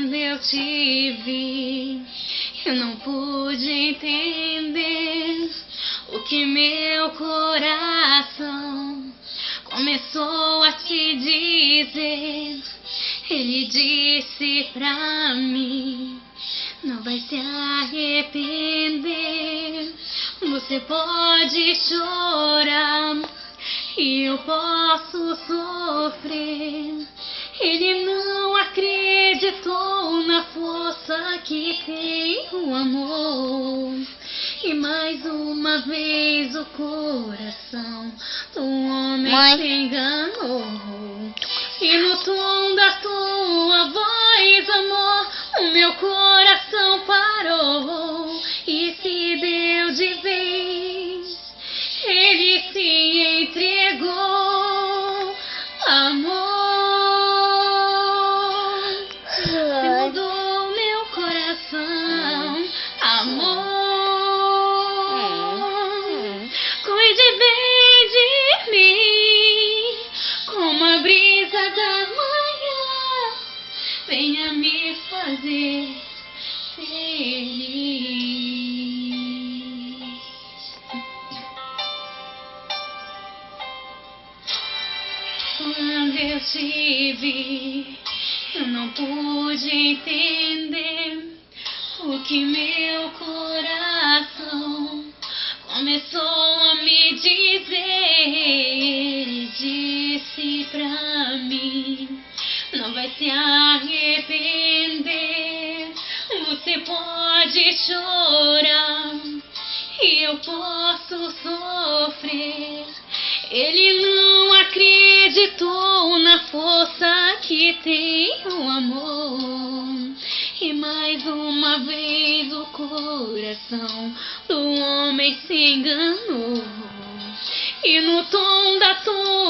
Quando eu te vi, eu não pude entender o que meu coração começou a te dizer. Ele disse pra mim: não vai se arrepender. Você pode chorar e eu posso sofrer. Ele não acreditou na força que tem o amor. E mais uma vez o coração do homem se enganou. E no tom da tua voz, amor, o meu coração parou e se deu de vez. Ele se entregou, amor. Você mudou meu coração, amor. Cuide bem de mim, como a brisa da manhã. Venha me fazer feliz. Quando eu te vi, eu não pude entender o que meu coração começou a me dizer. Ele disse pra mim: não vai se arrepender. Você pode chorar e eu posso sofrer. Ele não acreditou na força que tem o amor. E mais uma vez o coração do homem se enganou. E no tom da tua